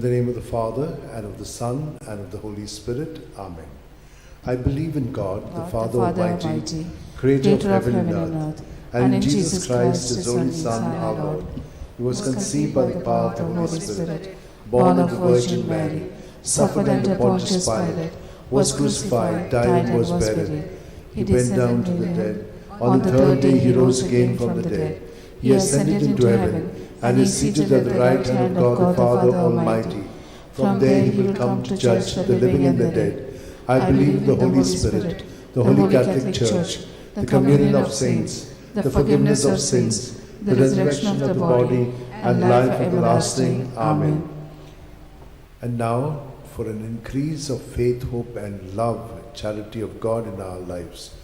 the name of the Father, and of the Son, and of the Holy Spirit. Amen. I believe in God, the Father Almighty, creator of heaven and earth, and in Jesus Christ, his only Son, our Lord, who was conceived by the power of the Holy Spirit, born of the Virgin Mary, suffered under Pontius Pilate, was crucified, died, and was buried. He went down to the dead. On the third day he rose again from the dead. He ascended into heaven, and is seated at the right hand of God the Father Almighty. From there he will come to judge the living and the dead. I believe in the Holy Spirit, the Holy Catholic Church, the communion of saints, the forgiveness of sins, the resurrection of the body, and life everlasting. Amen. And now, for an increase of faith, hope, and love, charity of God in our lives.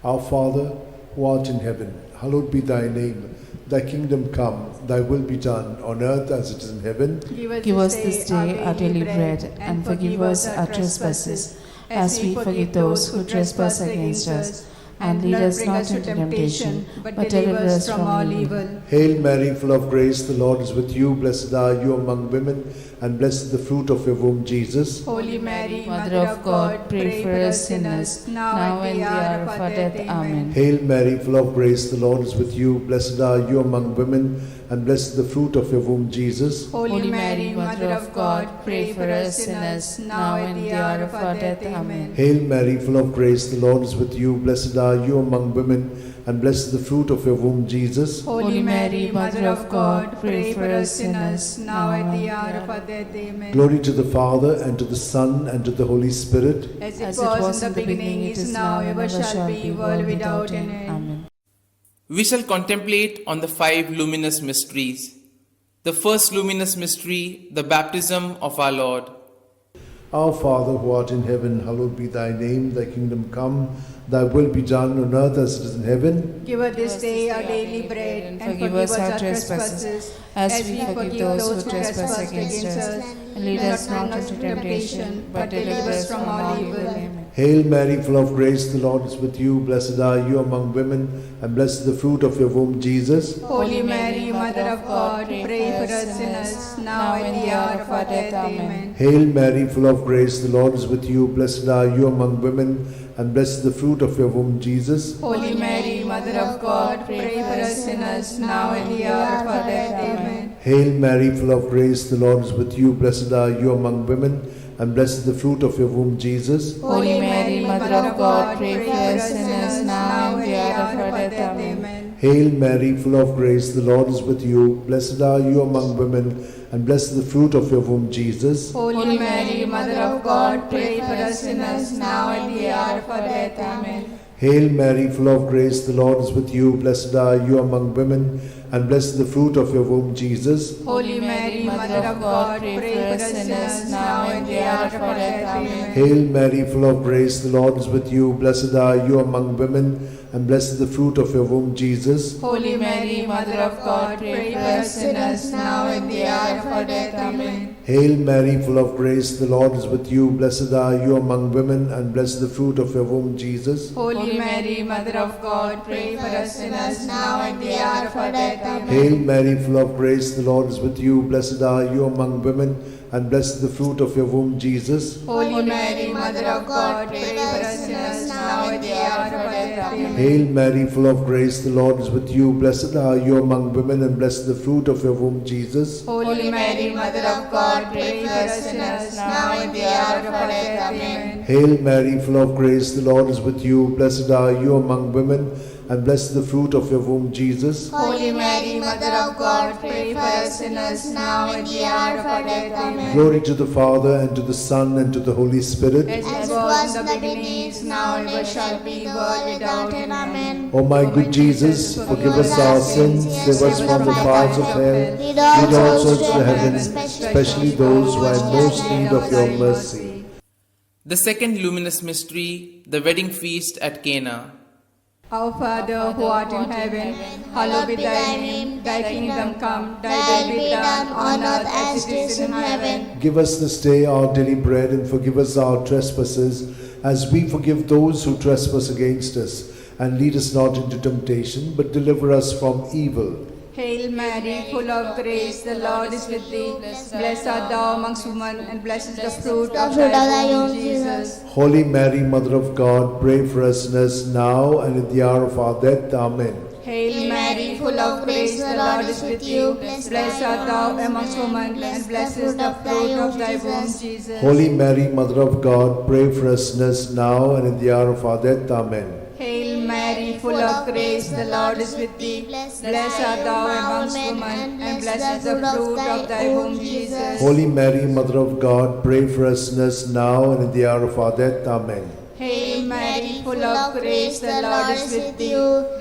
Our Father, who art in heaven, hallowed be thy name. Thy kingdom come, thy will be done, on earth as it is in heaven. Give us this day our daily bread, and forgive us our trespasses, as we forgive those who trespass against us. And lead us not into temptation, but deliver us from all evil. Hail Mary, full of grace, the Lord is with you. Blessed are you among women, and blessed is the fruit of your womb, Jesus. Holy Mary, Mother of God, pray for us sinners, now and the hour of our death. Amen. Hail Mary, full of grace, the Lord is with you. Blessed are you among women, and blessed is the fruit of your womb, Jesus. Holy Mary, Mother of God, pray for us sinners, now and the hour of our death. Amen. Hail Mary, full of grace, the Lord is with you. Blessed are you among women, and blessed is the fruit of your womb, Jesus. Holy Mary, Mother of God, pray for us sinners, now and the hour of our death. Amen. Glory to the Father, and to the Son, and to the Holy Spirit. As it was in the beginning, it is now, ever shall be, world without end. Amen. We shall contemplate on the 5 luminous mysteries. The first luminous mystery, the baptism of our Lord. Our Father, who art in heaven, hallowed be thy name. Thy kingdom come, thy will be done on earth as it is in heaven. Give us this day our daily bread, and forgive us our trespasses, as we forgive those who trespass against us. And lead us not into temptation, but deliver us from all evil. Amen. Hail Mary, full of grace, the Lord is with you. Blessed are you among women, and blessed is the fruit of your womb, Jesus. Holy Mary, Mother of God, pray for us sinners, now and the hour of our death. Amen. Hail Mary, full of grace, the Lord is with you. Blessed are you among women, and blessed is the fruit of your womb, Jesus. Holy Mary, Mother of God, pray for us sinners, now and the hour of our death. Amen. Hail Mary, full of grace, the Lord is with you. Blessed are you among women, and blessed is the fruit of your womb, Jesus. Holy Mary, Mother of God, pray for us sinners, now and the hour of our death. Amen. Hail Mary, full of grace, the Lord is with you. Blessed are you among women, and blessed is the fruit of your womb, Jesus. Holy Mary, Mother of God, pray for us sinners, now and the hour of our death. Amen. Hail Mary, full of grace, the Lord is with you. Blessed are you among women, and blessed is the fruit of your womb, Jesus. Holy Mary, Mother of God, pray for us sinners, now and the hour of our death. Amen. Hail Mary, full of grace, the Lord is with you. Blessed are you among women, and blessed is the fruit of your womb, Jesus. Holy Mary, Mother of God, pray for us sinners, now and the hour of our death. Amen. Hail Mary, full of grace, the Lord is with you. Blessed are you among women, and blessed is the fruit of your womb, Jesus. Holy Mary, Mother of God, pray for us sinners, now and the hour of our death. Amen. Hail Mary, full of grace, the Lord is with you. Blessed are you among women, and blessed is the fruit of your womb, Jesus. Holy Mary, Mother of God, pray for us sinners, now and the hour of our death. Amen. Hail Mary, full of grace, the Lord is with you. Blessed are you among women, and blessed is the fruit of your womb, Jesus. Holy Mary, Mother of God, pray for us sinners, now and the hour of our death. Amen. Hail Mary, full of grace, the Lord is with you. Blessed are you among women, and blessed is the fruit of your womb, Jesus. Holy Mary, Mother of God, pray for us sinners, now and the hour of our death. Amen. Glory to the Father, and to the Son, and to the Holy Spirit. As was in the beginning, is now, and ever shall be, world without end. Amen. O my good Jesus, forgive us our sins, save us from the fires of hell, lead all souls to heaven, especially those who are in most need of your mercy. The second luminous mystery, the wedding feast at Cana. Our Father, who art in heaven, hallowed be thy name. Thy kingdom come, thy will be done on earth as it is in heaven. Give us this day our daily bread, and forgive us our trespasses, as we forgive those who trespass against us. And lead us not into temptation, but deliver us from evil. Hail Mary, full of grace, the Lord is with thee. Blessed art thou amongst women, and blessed is the fruit of thy womb, Jesus. Holy Mary, Mother of God, pray for us sinners now and at the hour of our death. Amen. Hail Mary, full of grace, the Lord is with you. Blessed art thou amongst women, and blessed is the fruit of thy womb, Jesus. Holy Mary, Mother of God, pray for us sinners now and at the hour of our death. Amen. Hail Mary, full of grace, the Lord is with thee. Blessed art thou amongst women, and blessed is the fruit of thy womb, Jesus. Holy Mary, Mother of God, pray for us sinners now and at the hour of our death. Amen. Hail Mary, full of grace, the Lord is with thee.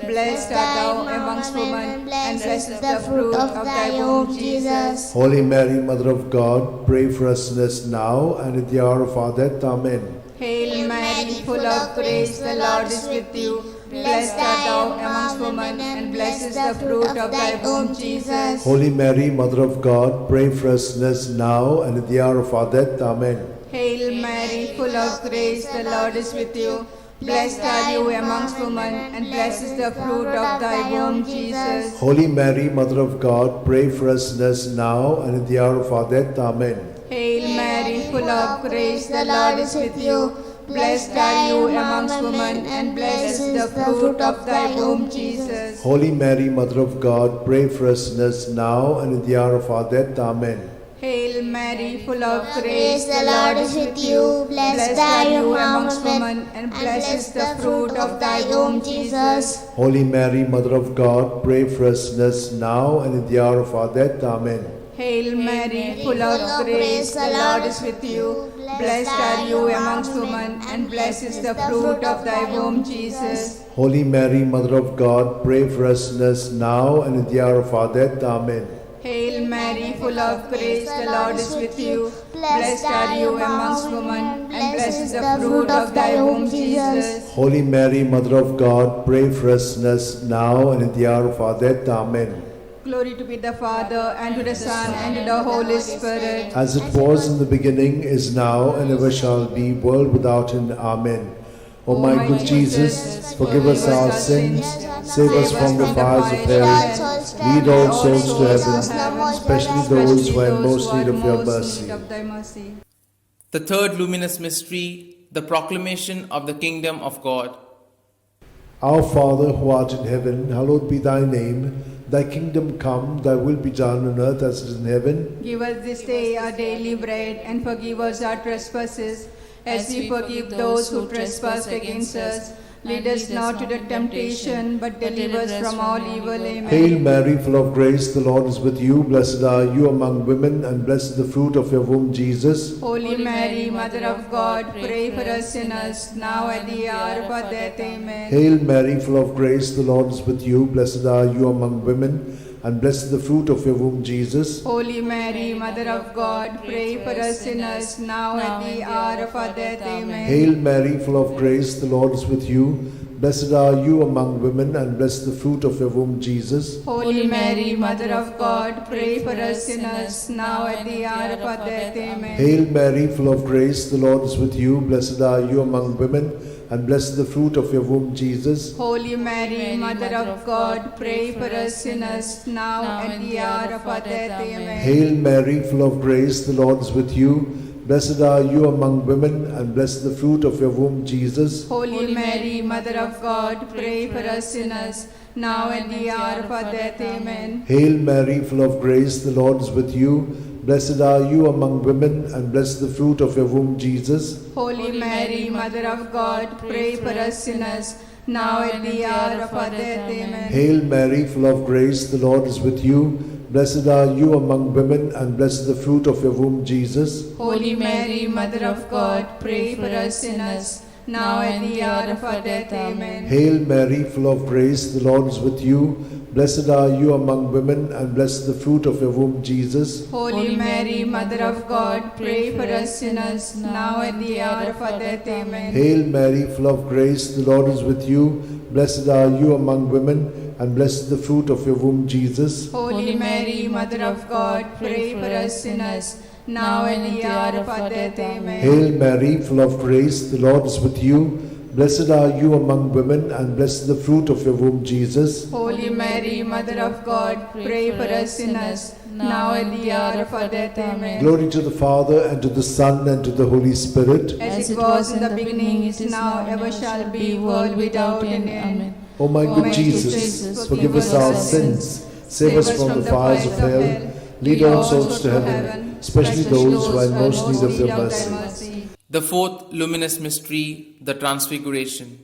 Blessed art thou amongst women, and blessed is the fruit of thy womb, Jesus. Holy Mary, Mother of God, pray for us sinners now and at the hour of our death. Amen. Hail Mary, full of grace, the Lord is with you. Blessed art thou amongst women, and blessed is the fruit of thy womb, Jesus. Holy Mary, Mother of God, pray for us sinners now and at the hour of our death. Amen. Hail Mary, full of grace, the Lord is with you. Blessed are you amongst women, and blessed is the fruit of thy womb, Jesus. Holy Mary, Mother of God, pray for us sinners now and at the hour of our death. Amen. Hail Mary, full of grace, the Lord is with you. Blessed are you amongst women, and blessed is the fruit of thy womb, Jesus. Holy Mary, Mother of God, pray for us sinners now and at the hour of our death. Amen. Hail Mary, full of grace, the Lord is with you. Blessed are you amongst women, and blessed is the fruit of thy womb, Jesus. Holy Mary, Mother of God, pray for us sinners now and at the hour of our death. Amen. Hail Mary, full of grace, the Lord is with you. Blessed are you amongst women, and blessed is the fruit of thy womb, Jesus. Holy Mary, Mother of God, pray for us sinners now and at the hour of our death. Amen. Hail Mary, full of grace, the Lord is with you. Blessed are you amongst women, and blessed is the fruit of thy womb, Jesus. Holy Mary, Mother of God, pray for us sinners now and at the hour of our death. Amen. Glory to be the Father, and to the Son, and to the Holy Spirit. As it was in the beginning, is now, and ever shall be, world without end. Amen. O my good Jesus, forgive us our sins, save us from the fires of hell, lead all souls to heaven, especially those who are in most need of your mercy. The third luminous mystery, the proclamation of the kingdom of God. Our Father, who art in heaven, hallowed be thy name. Thy kingdom come, thy will be done on earth as it is in heaven. Give us this day our daily bread, and forgive us our trespasses, as we forgive those who trespass against us. Lead us not to the temptation, but deliver us from all evil. Amen. Hail Mary, full of grace, the Lord is with you. Blessed are you among women, and blessed is the fruit of your womb, Jesus. Holy Mary, Mother of God, pray for us sinners, now and at the hour of our death. Amen. Hail Mary, full of grace, the Lord is with you. Blessed are you among women, and blessed is the fruit of your womb, Jesus. Holy Mary, Mother of God, pray for us sinners, now and at the hour of our death. Amen. Hail Mary, full of grace, the Lord is with you. Blessed are you among women, and blessed the fruit of your womb, Jesus. Holy Mary, Mother of God, pray for us sinners, now at the hour of our death. Amen. Hail Mary, full of grace, the Lord is with you. Blessed are you among women, and blessed the fruit of your womb, Jesus. Holy Mary, Mother of God, pray for us sinners, now and at the hour of our death. Amen. Hail Mary, full of grace, the Lord is with you. Blessed are you among women, and blessed the fruit of your womb, Jesus. Holy Mary, Mother of God, pray for us sinners, now and at the hour of our death. Amen. Hail Mary, full of grace, the Lord is with you. Blessed are you among women, and blessed the fruit of your womb, Jesus. Holy Mary, Mother of God, pray for us sinners, now and at the hour of our death. Amen. Hail Mary, full of grace, the Lord is with you. Blessed are you among women, and blessed the fruit of your womb, Jesus. Holy Mary, Mother of God, pray for us sinners, now and at the hour of our death. Amen. Hail Mary, full of grace, the Lord is with you. Blessed are you among women, and blessed the fruit of your womb, Jesus. Holy Mary, Mother of God, pray for us sinners, now and at the hour of our death. Amen. Hail Mary, full of grace, the Lord is with you. Blessed are you among women, and blessed the fruit of your womb, Jesus. Holy Mary, Mother of God, pray for us sinners, now and at the hour of our death. Amen. Hail Mary, full of grace, the Lord is with you. Blessed are you among women, and blessed is the fruit of your womb, Jesus. Holy Mary, Mother of God, pray for us sinners, now and at the hour of our death. Amen. Glory to the Father, and to the Son, and to the Holy Spirit. As it was in the beginning, it is now, ever shall be, world without end. Amen. O my good Jesus, forgive us our sins, save us from the fires of hell, lead all souls to heaven, especially those who are in most need of your mercy. The fourth luminous mystery, the Transfiguration.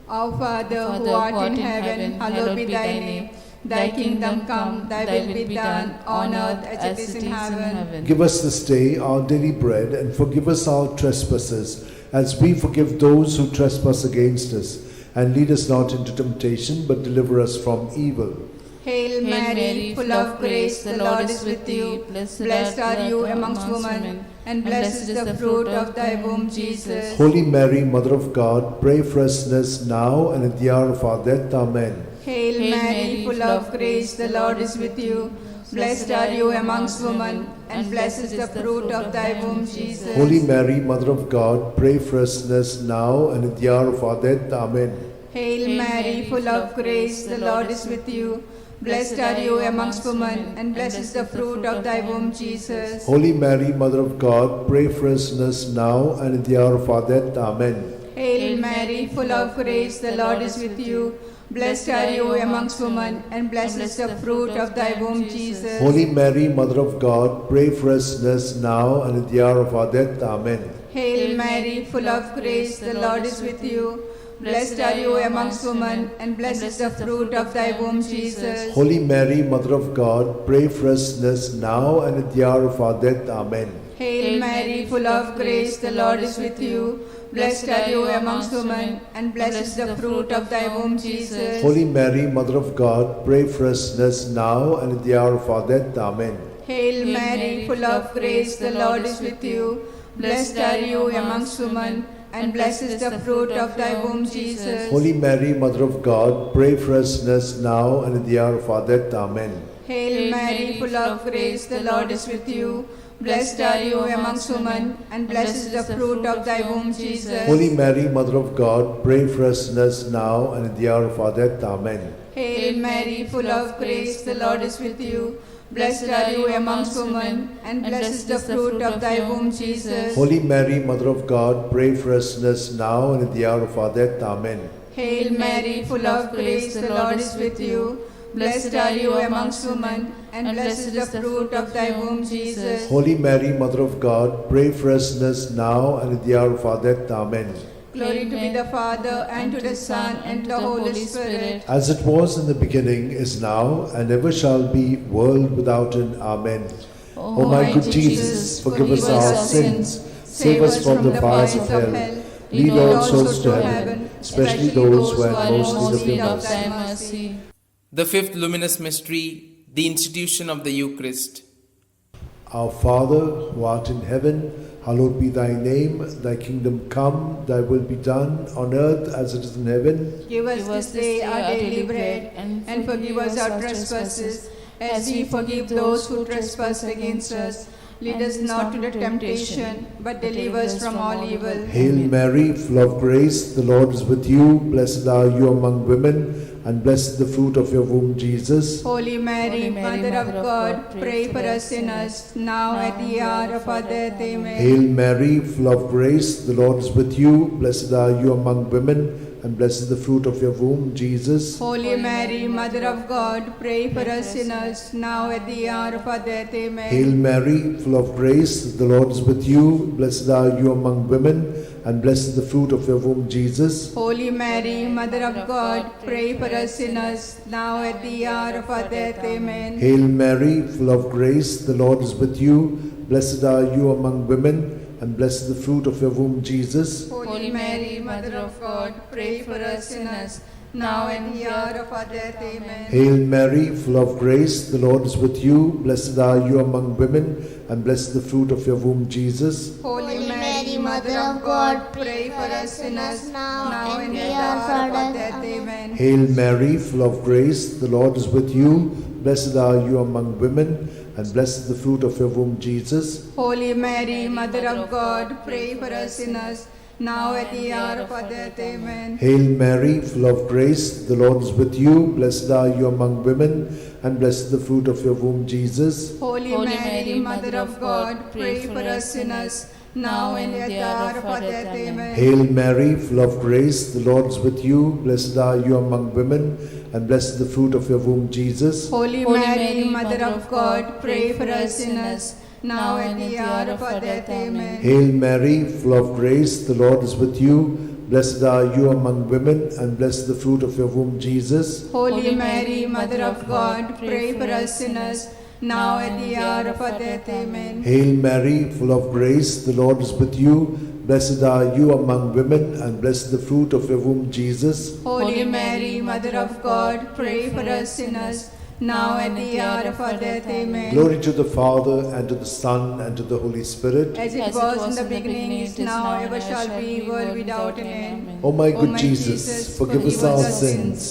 Our Father, who art in heaven, hallowed be thy name. Thy kingdom come, thy will be done, on earth as it is in heaven. Give us this day our daily bread, and forgive us our trespasses, as we forgive those who trespass against us. And lead us not into temptation, but deliver us from evil. Hail Mary, full of grace, the Lord is with you. Blessed are you amongst women, and blessed is the fruit of thy womb, Jesus. Holy Mary, Mother of God, pray for us sinners now and at the hour of our death. Amen. Hail Mary, full of grace, the Lord is with you. Blessed are you amongst women, and blessed is the fruit of thy womb, Jesus. Holy Mary, Mother of God, pray for us sinners now and at the hour of our death. Amen. Hail Mary, full of grace, the Lord is with you. Blessed are you amongst women, and blessed is the fruit of thy womb, Jesus. Holy Mary, Mother of God, pray for us sinners now and at the hour of our death. Amen. Hail Mary, full of grace, the Lord is with you. Blessed are you amongst women, and blessed is the fruit of thy womb, Jesus. Holy Mary, Mother of God, pray for us sinners now and at the hour of our death. Amen. Hail Mary, full of grace, the Lord is with you. Blessed are you amongst women, and blessed is the fruit of thy womb, Jesus. Holy Mary, Mother of God, pray for us sinners now and at the hour of our death. Amen. Hail Mary, full of grace, the Lord is with you. Blessed are you amongst women, and blessed is the fruit of thy womb, Jesus. Holy Mary, Mother of God, pray for us sinners now and at the hour of our death. Amen. Hail Mary, full of grace, the Lord is with you. Blessed are you amongst women, and blessed is the fruit of thy womb, Jesus. Holy Mary, Mother of God, pray for us sinners now and at the hour of our death. Amen. Hail Mary, full of grace, the Lord is with you. Blessed are you amongst women, and blessed is the fruit of thy womb, Jesus. Holy Mary, Mother of God, pray for us sinners now and at the hour of our death. Amen. Hail Mary, full of grace, the Lord is with you. Blessed are you amongst women, and blessed is the fruit of thy womb, Jesus. Holy Mary, Mother of God, pray for us sinners now and at the hour of our death. Amen. Hail Mary, full of grace, the Lord is with you. Blessed are you amongst women, and blessed is the fruit of thy womb, Jesus. Holy Mary, Mother of God, pray for us sinners now and at the hour of our death. Amen. Glory to be the Father, and to the Son, and to the Holy Spirit. As it was in the beginning, is now, and ever shall be, world without end. Amen. O my good Jesus, forgive us our sins, save us from the fires of hell, lead all souls to heaven, especially those who are in most need of thy mercy. The fifth luminous mystery, the institution of the Eucharist. Our Father, who art in heaven, hallowed be thy name. Thy kingdom come, thy will be done on earth as it is in heaven. Give us this day our daily bread, and forgive us our trespasses, as we forgive those who trespass against us. Lead us not into temptation, but deliver us from all evil. Hail Mary, full of grace, the Lord is with you. Blessed are you among women, and blessed is the fruit of your womb, Jesus. Holy Mary, Mother of God, pray for us sinners, now at the hour of our death. Amen. Hail Mary, full of grace, the Lord is with you. Blessed are you among women, and blessed is the fruit of your womb, Jesus. Holy Mary, Mother of God, pray for us sinners, now at the hour of our death. Amen. Hail Mary, full of grace, the Lord is with you. Blessed are you among women, and blessed is the fruit of your womb, Jesus. Holy Mary, Mother of God, pray for us sinners, now at the hour of our death. Amen. Hail Mary, full of grace, the Lord is with you. Blessed are you among women, and blessed is the fruit of your womb, Jesus. Holy Mary, Mother of God, pray for us sinners, now and the hour of our death. Amen. Hail Mary, full of grace, the Lord is with you. Blessed are you among women, and blessed is the fruit of your womb, Jesus. Holy Mary, Mother of God, pray for us sinners, now and at the hour of our death. Amen. Hail Mary, full of grace, the Lord is with you. Blessed are you among women, and blessed is the fruit of your womb, Jesus. Holy Mary, Mother of God, pray for us sinners, now at the hour of our death. Amen. Hail Mary, full of grace, the Lord is with you. Blessed are you among women, and blessed is the fruit of your womb, Jesus. Holy Mary, Mother of God, pray for us sinners, now and at the hour of our death. Amen. Hail Mary, full of grace, the Lord is with you. Blessed are you among women, and blessed is the fruit of your womb, Jesus. Holy Mary, Mother of God, pray for us sinners, now and at the hour of our death. Amen. Hail Mary, full of grace, the Lord is with you. Blessed are you among women, and blessed is the fruit of your womb, Jesus. Holy Mary, Mother of God, pray for us sinners, now at the hour of our death. Amen. Hail Mary, full of grace, the Lord is with you. Blessed are you among women, and blessed is the fruit of your womb, Jesus. Holy Mary, Mother of God, pray for us sinners, now at the hour of our death. Amen. Glory to the Father, and to the Son, and to the Holy Spirit. As it was in the beginning, is now, ever shall be, world without an end. O my good Jesus, forgive us our sins,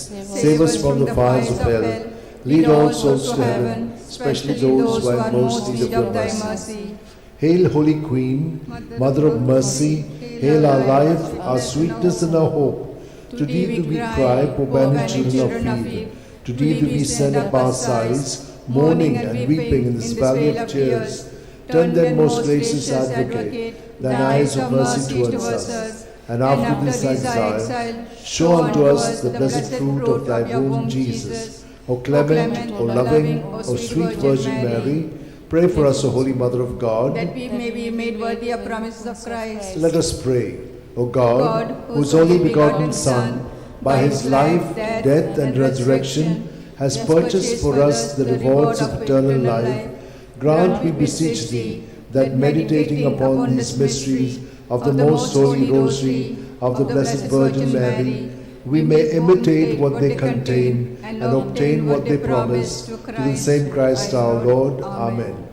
save us from the fires of hell, lead all souls to heaven, especially those who are most in need of thy mercy. Hail, Holy Queen, Mother of mercy, hail our life, our sweetness, and our hope. To thee do we cry, poor banished children of Eve. To thee do we send up our sighs, mourning and weeping in this valley of tears. Turn then, most gracious Advocate, thine eyes of mercy towards us, and after this exile, show unto us the blessed fruit of thy womb, Jesus. O clement, O loving, O sweet Virgin Mary, pray for us, O Holy Mother of God, that we may be made worthy of promises of Christ. Let us pray. O God, whose only begotten Son, by his life, death, and resurrection, has purchased for us the rewards of eternal life, grant, we beseech thee, that meditating upon these mysteries of the most holy Rosary of the Blessed Virgin Mary, we may imitate what they contain and obtain what they promise, through the same Christ our Lord. Amen.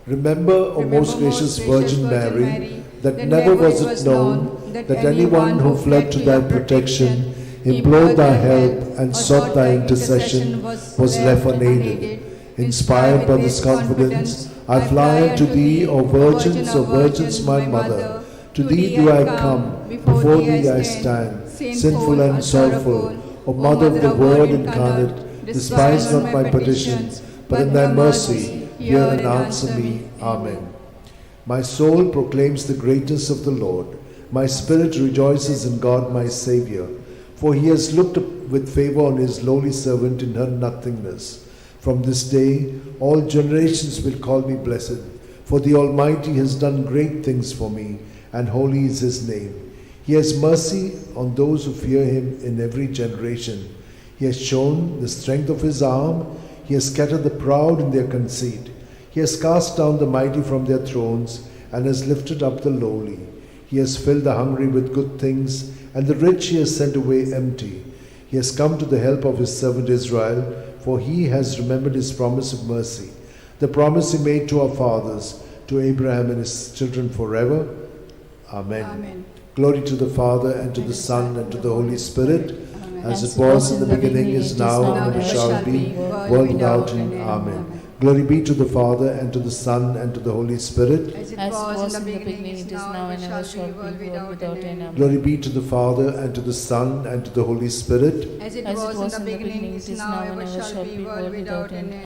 Remember, O most gracious Virgin Mary, that never was it known that anyone who fled to thy protection, implored thy help, and sought thy intercession was left unaided. Inspired by this confidence, I fly unto thee, O Virgins, my Mother. To thee do I come, before thee I stand, sinful and sorrowful. O Mother of the Word incarnate, despise not my petitions, but in thy mercy hear and answer me. Amen. My soul proclaims the greatness of the Lord. My spirit rejoices in God my Xavier, for he has looked with favor on his lowly servant in her nothingness. From this day all generations will call me blessed, for the Almighty has done great things for me, and holy is his name. He has mercy on those who fear him in every generation. He has shown the strength of his arm. He has scattered the proud in their conceit. He has cast down the mighty from their thrones, and has lifted up the lowly. He has filled the hungry with good things, and the rich he has sent away empty. He has come to the help of his servant Israel, for he has remembered his promise of mercy, the promise he made to our fathers, to Abraham and his children forever. Amen. Amen. Glory to the Father, and to the Son, and to the Holy Spirit, as it was in the beginning, is now, and ever shall be, world without end. Amen. Glory be to the Father, and to the Son, and to the Holy Spirit. As it was in the beginning, it is now, and ever shall be, world without end. Glory be to the Father, and to the Son, and to the Holy Spirit. As it was in the beginning, it is now, and ever shall be, world without end.